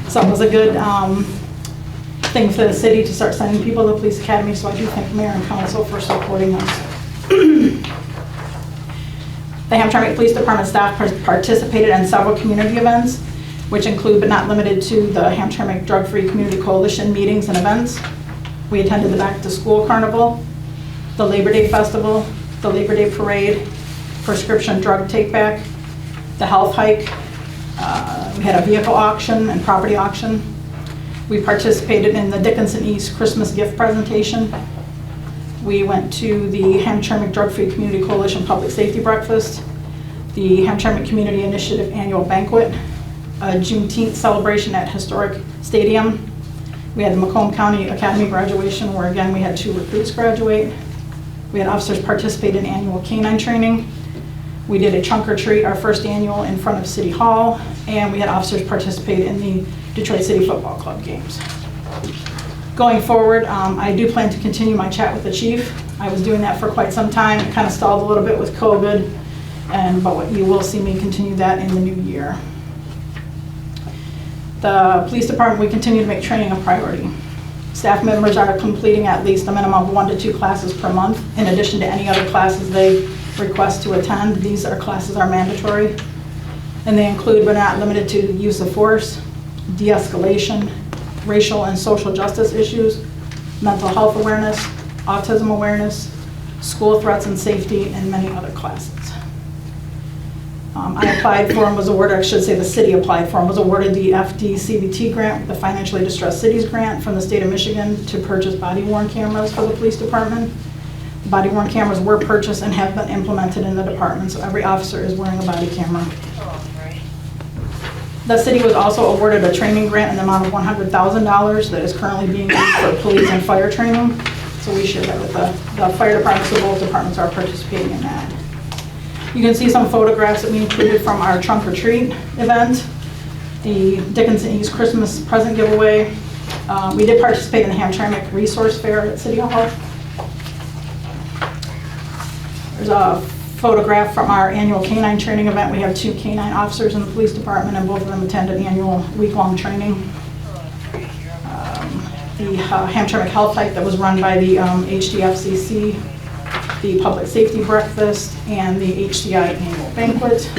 So it was a good thing for the city to start sending people to the police academy, so I do thank Mayor and Council for supporting us. The Hamtramck Police Department staff participated in several community events, which include but not limited to the Hamtramck Drug-Free Community Coalition meetings and events. We attended the Back to School Carnival, the Labor Day Festival, the Labor Day Parade, prescription drug take back, the health hike. We had a vehicle auction and property auction. We participated in the Dickinson East Christmas gift presentation. We went to the Hamtramck Drug-Free Community Coalition Public Safety Breakfast, the Hamtramck Community Initiative Annual Banquet, a Juneteenth celebration at Historic Stadium. We had the Macomb County Academy graduation where again we had 2 recruits graduate. We had officers participate in annual canine training. We did a trunk or treat, our first annual, in front of City Hall, and we had officers participate in the Detroit City Football Club games. Going forward, I do plan to continue my chat with the chief. I was doing that for quite some time. It kind of stalled a little bit with COVID, but you will see me continue that in the new year. The police department, we continue to make training a priority. Staff members are completing at least a minimum of 1 to 2 classes per month, in addition to any other classes they request to attend. These classes are mandatory, and they include but not limited to use of force, de-escalation, racial and social justice issues, mental health awareness, autism awareness, school threats and safety, and many other classes. I applied for and was awarded, I should say the city applied for and was awarded the FDCVT grant, the Financially Distressed Cities grant from the state of Michigan to purchase body-worn cameras for the police department. The body-worn cameras were purchased and have been implemented in the department, so every officer is wearing a body camera. The city was also awarded a training grant in the amount of $100,000 that is currently being used for police and fire training. So we share that with the fire department, so both departments are participating in that. You can see some photographs that we included from our trunk or treat event, the Dickinson East Christmas present giveaway. We did participate in the Hamtramck Resource Fair at City Hall. There's a photograph from our annual canine training event. We have 2 canine officers in the police department, and both of them attended annual week-long training. The Hamtramck Health Hike that was run by the HDFCC, the Public Safety Breakfast, and the HCI Annual Banquet.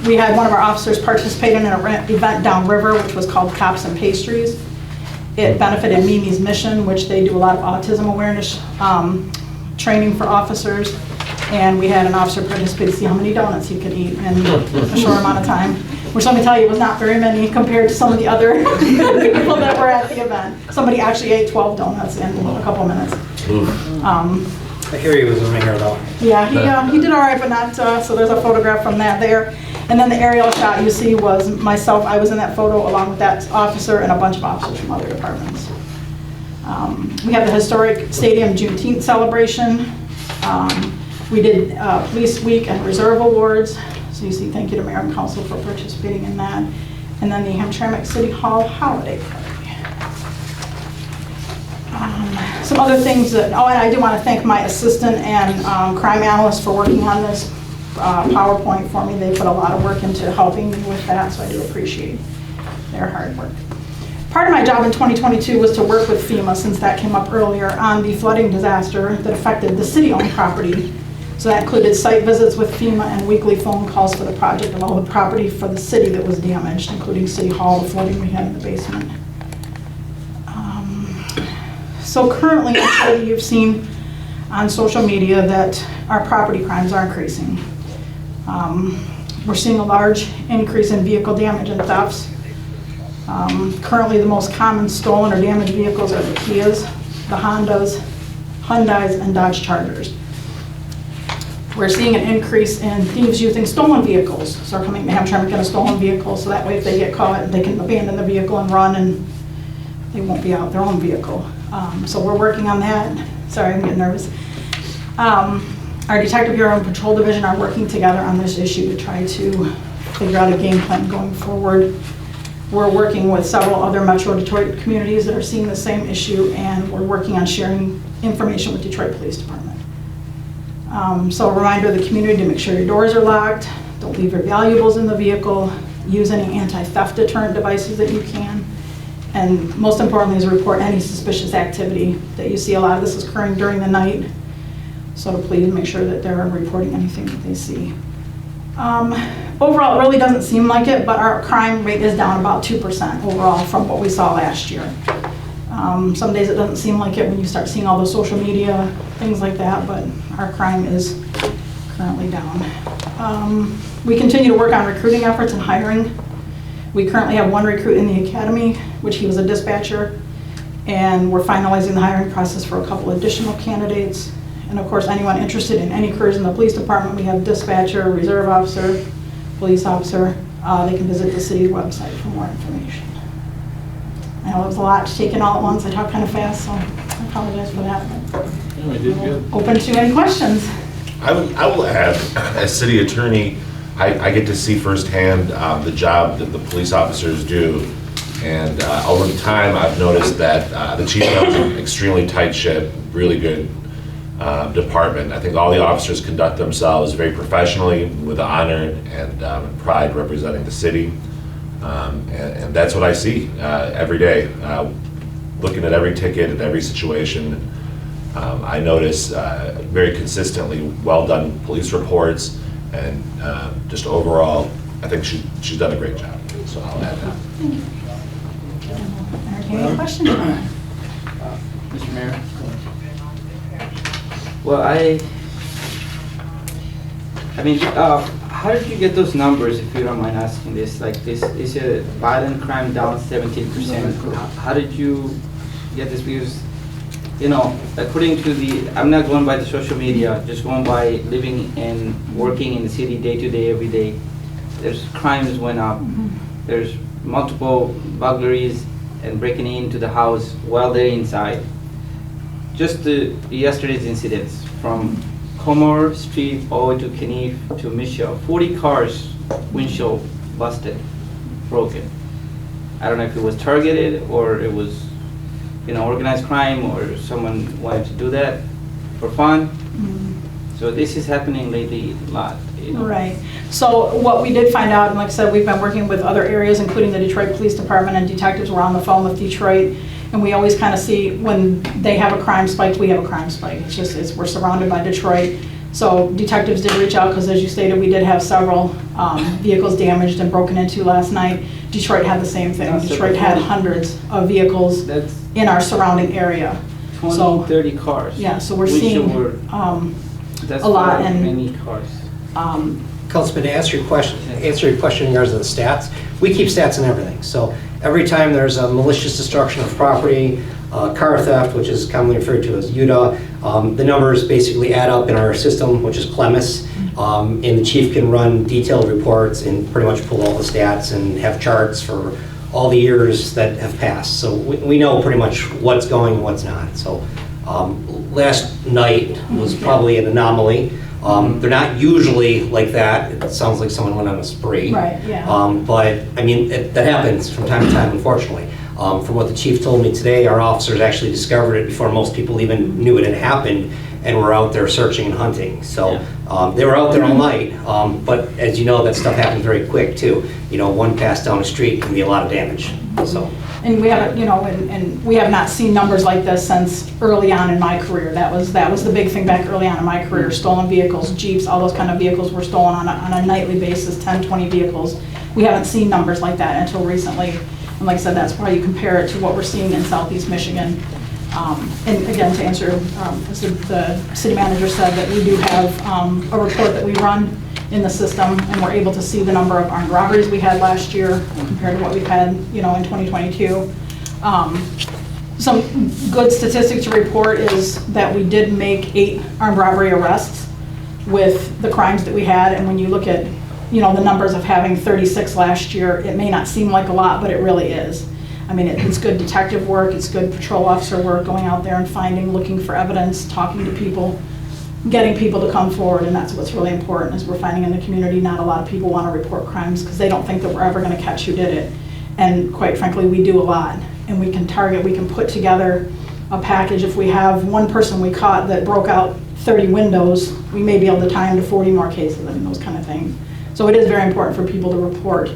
We had one of our officers participate in an event downriver, which was called Cops and Pastries. It benefited Mimi's Mission, which they do a lot of autism awareness training for officers, and we had an officer participate to see how many donuts he could eat in a short amount of time, which let me tell you was not very many compared to some of the other people that were at the event. Somebody actually ate 12 donuts in a couple minutes. I hear he was a ringer though. Yeah, he did all right, but not, so there's a photograph from that there. And then the aerial shot you see was myself. I was in that photo along with that officer and a bunch of officers from other departments. We have the historic stadium Juneteenth celebration. We did Police Week and Reserve Awards. So you see, thank you to Mayor and Council for participating in that. And then the Hamtramck City Hall holiday party. Some other things that, and I do want to thank my assistant and crime analyst for working on this PowerPoint for me. They put a lot of work into helping me with that, so I do appreciate their hard work. Part of my job in 2022 was to work with FEMA, since that came up earlier, on the flooding disaster that affected the city-owned property. So that included site visits with FEMA and weekly phone calls for the project of all the property for the city that was damaged, including City Hall, the flooding we had in the basement. So currently, I'm sure you've seen on social media that our property crimes are increasing. We're seeing a large increase in vehicle damage and thefts. Currently, the most common stolen or damaged vehicles are the Kias, the Hondas, Hyundais, and Dodge Chargers. We're seeing an increase in thieves using stolen vehicles. So they're coming to Hamtramck in a stolen vehicle, so that way if they get caught, they can abandon the vehicle and run, and they won't be out their own vehicle. So we're working on that. Sorry, I'm getting nervous. Our Detective Bureau and Patrol Division are working together on this issue to try to figure out a game plan going forward. We're working with several other Metro Detroit communities that are seeing the same issue, and we're working on sharing information with Detroit Police Department. So a reminder to the community to make sure your doors are locked, don't leave your valuables in the vehicle, use any anti-theft deterrent devices that you can, and most importantly is report any suspicious activity that you see. A lot of this is occurring during the night, so to please make sure that they're reporting anything that they see. Overall, it really doesn't seem like it, but our crime rate is down about 2% overall from what we saw last year. Some days it doesn't seem like it when you start seeing all the social media, things like that, but our crime is currently down. We continue to work on recruiting efforts and hiring. We currently have one recruit in the academy, which he was a dispatcher, and we're finalizing the hiring process for a couple additional candidates. And of course, anyone interested in any careers in the police department, we have dispatcher, reserve officer, police officer. They can visit the city's website for more information. I know it was a lot to take in all at once. I talked kind of fast, so I apologize for that. Yeah, we did good. Open to any questions? I will add, as city attorney, I get to see firsthand the job that the police officers do. And over time, I've noticed that the chief runs an extremely tight ship, really good department. I think all the officers conduct themselves very professionally, with honor and pride, representing the city. And that's what I see every day, looking at every ticket and every situation. I notice very consistently well-done police reports, and just overall, I think she's done a great job. So I'll add that. Any questions? Mr. Mayor? Well, I mean, how did you get those numbers, if you don't mind asking this? Like, this is a violent crime down 17%. How did you get this? Because, you know, according to I'm not going by the social media, just going by living and working in the city day to day, every day. There's crimes went up. There's multiple burglaries and breaking into the house while they're inside. Just yesterday's incidents from Comor Street all the way to Knief to Michelle, 40 cars, windshield busted, broken. I don't know if it was targeted or it was, you know, organized crime, or someone wanted to do that for fun. So this is happening lately a lot. You know. Right. So what we did find out, and like I said, we've been working with other areas, including the Detroit Police Department, and detectives were on the phone with Detroit, and we always kind of see when they have a crime spike, we have a crime spike. It's just, we're surrounded by Detroit. So detectives did reach out, because as you stated, we did have several vehicles damaged and broken into last night. Detroit had the same thing. Detroit had hundreds of vehicles in our surrounding area. 20, 30 cars. Yeah, so we're seeing a lot. And many cars. Councilman, to answer your question in regards to the stats, we keep stats on everything. So every time there's a malicious destruction of property, car theft, which is commonly referred to as UDA, the numbers basically add up in our system, which is Clemis, and the chief can run detailed reports and pretty much pull all the stats and have charts for all the years that have passed. So we know pretty much what's going and what's not. So last night was probably an anomaly. They're not usually like that. It sounds like someone went on a spree. Right, yeah. But, I mean, that happens from time to time, unfortunately. From what the chief told me today, our officers actually discovered it before most people even knew it had happened, and were out there searching and hunting. So they were out there all night, but as you know, that stuff happens very quick, too. You know, one pass down the street can be a lot of damage, so. And we have, you know, and we have not seen numbers like this since early on in my career. That was the big thing back early on in my career. Stolen vehicles, Jeeps, all those kind of vehicles were stolen on a nightly basis, 10, 20 vehicles. We haven't seen numbers like that until recently. And like I said, that's why you compare it to what we're seeing in Southeast Michigan. And again, to answer, as the city manager said, that we do have a report that we run in the system, and we're able to see the number of armed robberies we had last year compared to what we've had, you know, in 2022. Some good statistics to report is that we did make 8 armed robbery arrests with the crimes that we had, and when you look at, you know, the numbers of having 36 last year, it may not seem like a lot, but it really is. I mean, it's good detective work, it's good patrol officer work, going out there and finding, looking for evidence, talking to people, getting people to come forward, and that's what's really important, is we're finding in the community not a lot of people want to report crimes because they don't think that we're ever going to catch who did it. And quite frankly, we do a lot, and we can target, we can put together a package. If we have one person we caught that broke out 30 windows, we may be able to tie him to 40 more cases, I mean, those kind of things. So it is very important for people to report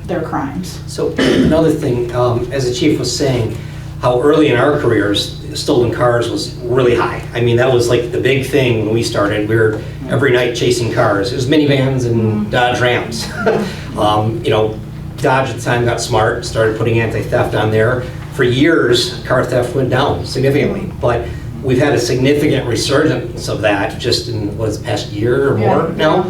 their crimes. So another thing, as the chief was saying, how early in our careers, stolen cars was really high. I mean, that was like the big thing when we started. We were every night chasing cars. It was minivans and Dodge Rams. You know, Dodge at the time got smart, started putting anti-theft on there. For years, car theft went down significantly, but we've had a significant resurgence of that just in, what is it, past year or more now?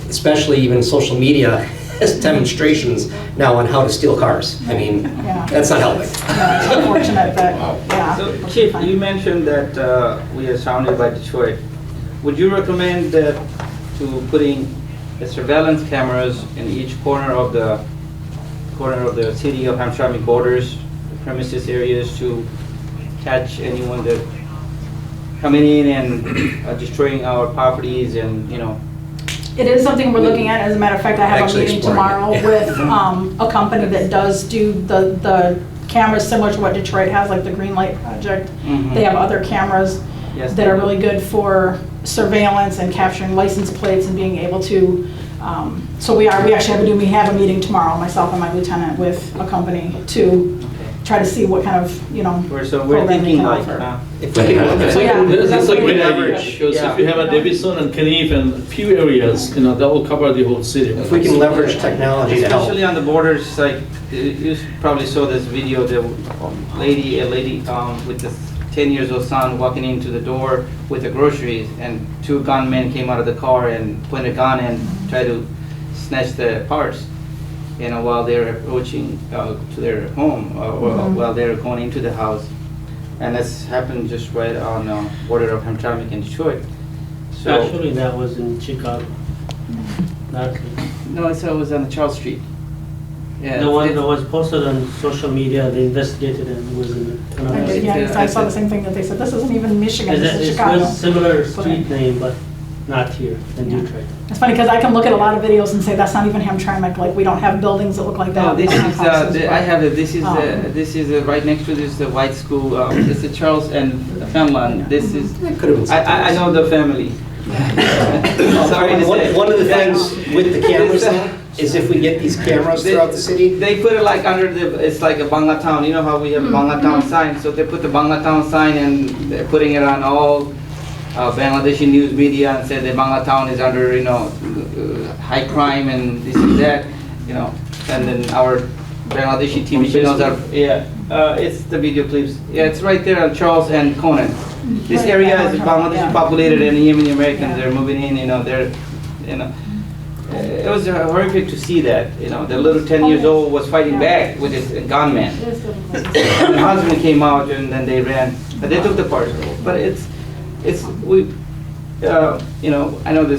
Especially even social media demonstrations now on how to steal cars. I mean, Yeah. that's not helping. Yeah, it's unfortunate that, yeah. So, Chief, you mentioned that we are surrounded by Detroit. Would you recommend that to putting the surveillance cameras in each corner of the city of Hamtramck borders, the premises areas, to catch anyone that coming in and destroying our properties and, you know? It is something we're looking at. As a matter of fact, I have a Actually meeting exploring tomorrow it. with a company that does do the cameras similar to what Detroit has, like the Green Light Project. Mhm. They have other cameras Yes, that are really good for surveillance and capturing license plates and being able to, so we actually have a meeting tomorrow, myself and my lieutenant, with a company to try to see what kind of, you know, So we're program we thinking can like, offer. If we can look at So, it. yeah, That's a what great we idea, leverage. because Yeah. if you have a Davison and Knief and a few areas, that will cover the whole city. If we can leverage technology to help. especially on the borders, like, you probably saw this video, the a lady with the 10-year-old son walking into the door with the groceries, and two gunmen came out of the car and pointed a gun and tried to snatch the parts, while they're approaching to their home, while they're going into the house. And that's happened just right on the border of Hamtramck and Detroit. So, Actually, that was in Chicago. Not no, it was on Charles Street. Yeah, the one it's- that was posted on social media. They investigated and it was in I another. did, yeah, I saw the same thing that they said, this isn't even Michigan, this is It Chicago. was similar street name, but not here in Detroit. It's funny because I can look at a lot of videos and say, that's not even Hamtramck, like, we don't have buildings that look like that. No, this We don't is, have houses, I but- have it, this is right next to this, the white school, it's the Charles and Fenland, this is, It could have been something I know the family. Sorry to say. One of the things with the cameras though, is if we get these cameras throughout the city, They put it like under it's like a Bangla town, you know how we have a Bangla town sign, so they put the Bangla town sign and they're putting it on all Bangladeshi news media and said that Bangla town is under, high crime and this and that, and then our Bangladeshi TV channels are, it's the video clips. Yeah, it's right there on Charles and Conan. This area is Bangladeshi populated and Yemeni Americans, they're moving in, it was horrific to see that, the little 10-year-old was fighting back with his gunman. And the husband came out and then they ran, but they took the part. But I know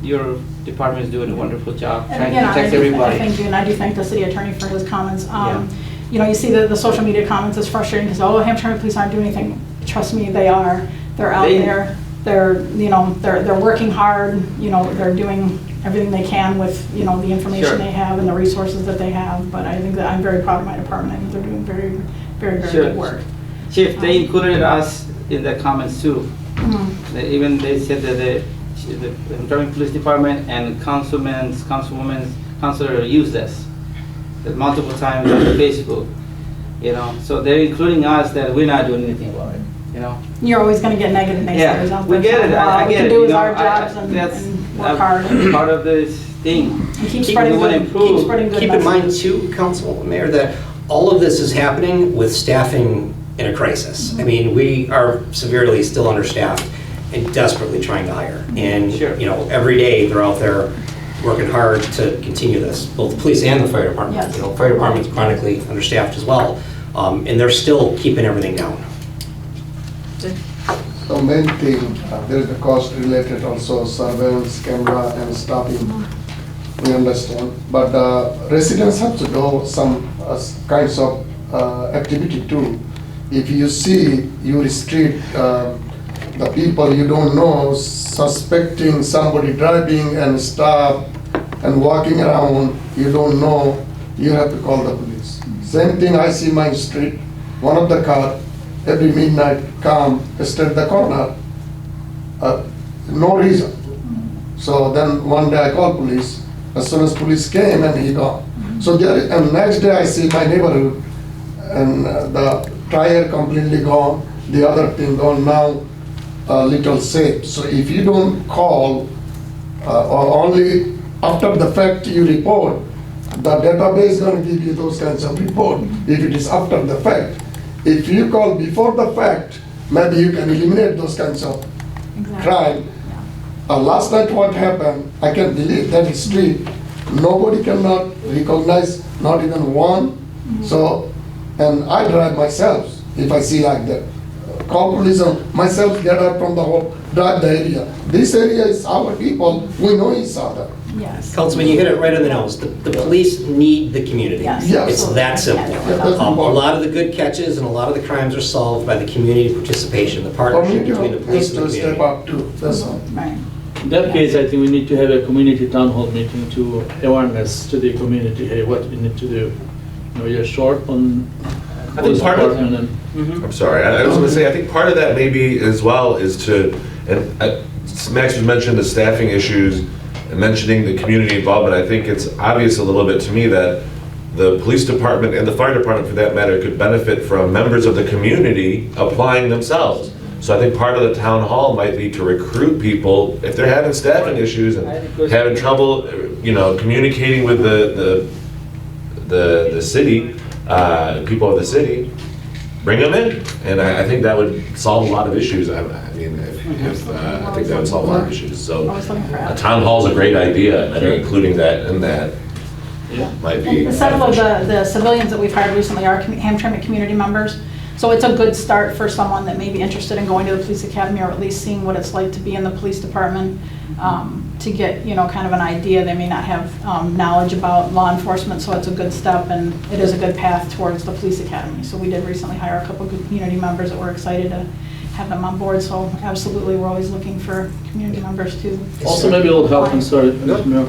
your department is doing a wonderful job And trying again, to protect I everybody. thank you, and I do thank the city attorney for his comments. Yeah. You see the social media comments is frustrating because, Hamtramck police aren't doing anything. Trust me, they are. They're out there. They're working hard. They're doing everything they can with, the information Sure. they have and the resources that they have. But I think that I'm very proud of my department. I think they're doing very, very, very Sure. good work. Chief, they included us in the comments too. They said that the Hamtramck Police Department and councilor used us multiple times on Facebook, so they're including us that we're not doing anything about it, You're always going to get negative naysayers out there. we get it, So, I all we get can it, do is our jobs and work hard. part of this thing. And keep We spreading wanna good, improve. keep spreading good keep in messages. mind too, Council Mayor, that all of this is happening with staffing in a crisis. I mean, we are severely still understaffed and desperately trying to hire. And, Sure. every day they're out there working hard to continue this, both the police and the fire department. Yes. Fire department's chronically understaffed as well, and they're still keeping everything down. The main thing, there is the cost related also, surveillance, camera and staffing, we understand. But residents have to do some kinds of activity too. If you see, you restrict the people you don't know, suspecting somebody driving and stop and walking around, you don't know, you have to call the police. Same thing I see my street, one of the car, every midnight come, stay at the corner, no reason. So then one day I call police, as soon as police came and he gone. So there, and next day I see my neighborhood and the tire completely gone, the other thing gone, now a little safe. So if you don't call or only after the fact you report, the database is going to give you those kinds of report if it is after the fact. If you call before the fact, maybe you can eliminate those kinds of crime. Last night what happened, I can't believe that street, nobody cannot recognize, not even one. So, and I drive myself if I see like that. Call police and myself get up from the whole, drive the area. This area is our people, we know each other. Yes. Councilman, you hit it right on the nose. The police need the community. Yes. Yes. It's that simple. Yeah, that's A important. lot of the good catches and a lot of the crimes are solved by the community participation, the For partnership me between the to, police just and the to step community. up too, that's all. Right. In that case, I think we need to have a community town hall meeting to awareness to the community, hey, what we need to do. You know, you're short on I think police part of- department and I'm sorry, I was gonna say, I think part of that maybe as well is to, and Max was mentioned the staffing issues and mentioning the community involvement. I think it's obvious a little bit to me that the police department and the fire department for that matter could benefit from members of the community applying themselves. So I think part of the town hall might be to recruit people, if they're having staffing issues and having trouble, you know, communicating with the city, people of the city, bring them in. And I think that would solve a lot of issues. I mean, I think that would solve a lot of issues. So a town hall's a great idea. I think including that in that might be. And several of the civilians that we've hired recently are Hamtramck community members. So it's a good start for someone that may be interested in going to the police academy or at least seeing what it's like to be in the police department, to get, you know, kind of an idea. They may not have knowledge about law enforcement, so it's a good step and it is a good path towards the police academy. So we did recently hire a couple of good community members that we're excited to have them on board. So absolutely, we're always looking for community members too. also maybe it'll help, I'm sorry, Mr. Mayor,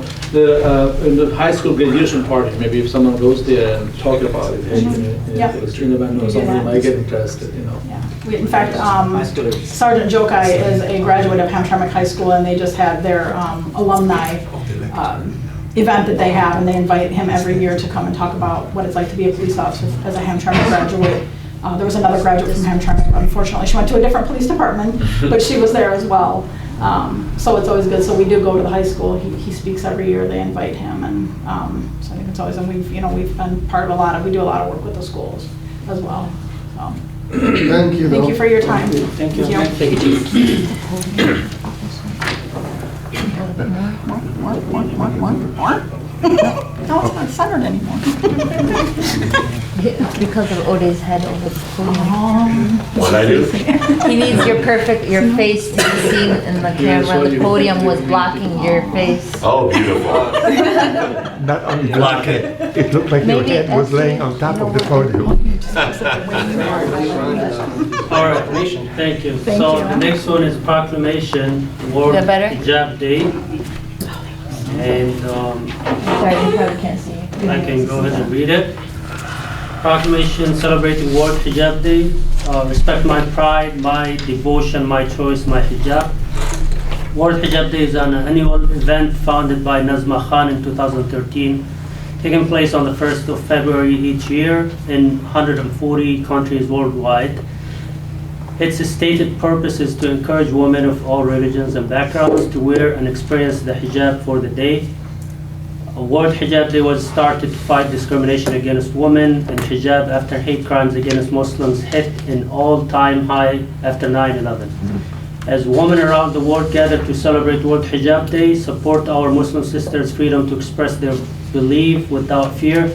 in the high school graduation party, maybe if someone goes there and talk about it, hey, Yep. a string event or something, might get interested, you know. Yeah. In fact, Sergeant Jokai is a graduate of Hamtramck High School, and they just had their alumni event that they have, and they invite him every year to come and talk about what it's like to be a police officer as a Hamtramck graduate. There was another graduate from Hamtramck, unfortunately. She went to a different police department, but she was there as well. So it's always good. So we do go to the high school. He speaks every year. They invite him, and so I think it's always. And we've been part of we do a lot of work with the schools as well. So. Thank you. Thank you for your time. Thank you. Thank you, Chief. No, it's not centered anymore. Because of Ode's head over the podium. What'd I do? He needs your face to be seen in the camera. The podium was blocking your face. Oh, beautiful. Not only Block it, it looked like your Maybe head was actually, laying on top you know of the what? podium. All right, thank you. So the next one is proclamation, World Is that better? Hijab Day. And Sorry, you probably can't see. I can go ahead and read it. Proclamation celebrating World Hijab Day. Respect my pride, my devotion, my choice, my hijab. World Hijab Day is an annual event founded by Nazma Khan in 2013, taking place on the 1st of February each year in 140 countries worldwide. Its stated purpose is to encourage women of all religions and backgrounds to wear and experience the hijab for the day. World Hijab Day was started to fight discrimination against women and hijab after hate crimes against Muslims hit an all-time high after 9/11. As women around the world gather to celebrate World Hijab Day, support our Muslim sisters' freedom to express their belief without fear.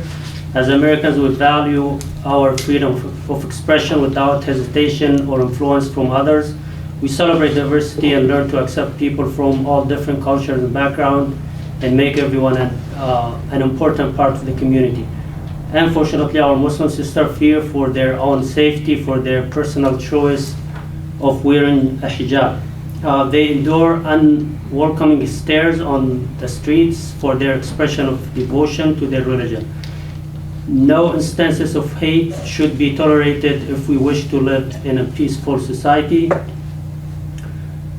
As Americans, we value our freedom of expression without hesitation or influence from others. We celebrate diversity and learn to accept people from all different cultures and backgrounds and make everyone an important part of the community. Unfortunately, our Muslim sisters fear for their own safety, for their personal choice of wearing a hijab. They endure unwelcoming stares on the streets for their expression of devotion to their religion. No instances of hate should be tolerated if we wish to live in a peaceful society.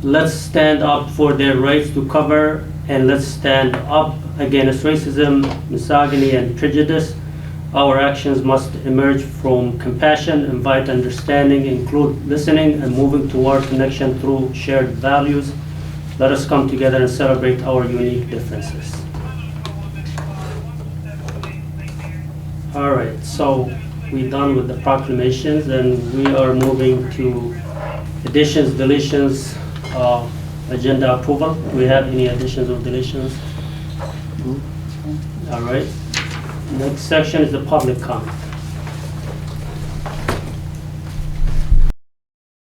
Let's stand up for their rights to cover, and let's stand up against racism, misogyny, and prejudice. Our actions must emerge from compassion, invite understanding, include listening, and moving toward connection through shared values. Let us come together and celebrate our unique differences. All right, so we're done with the proclamations, and we are moving to additions, deletions, agenda approval. Do we have any additions or deletions? All right. Next section is the public comment.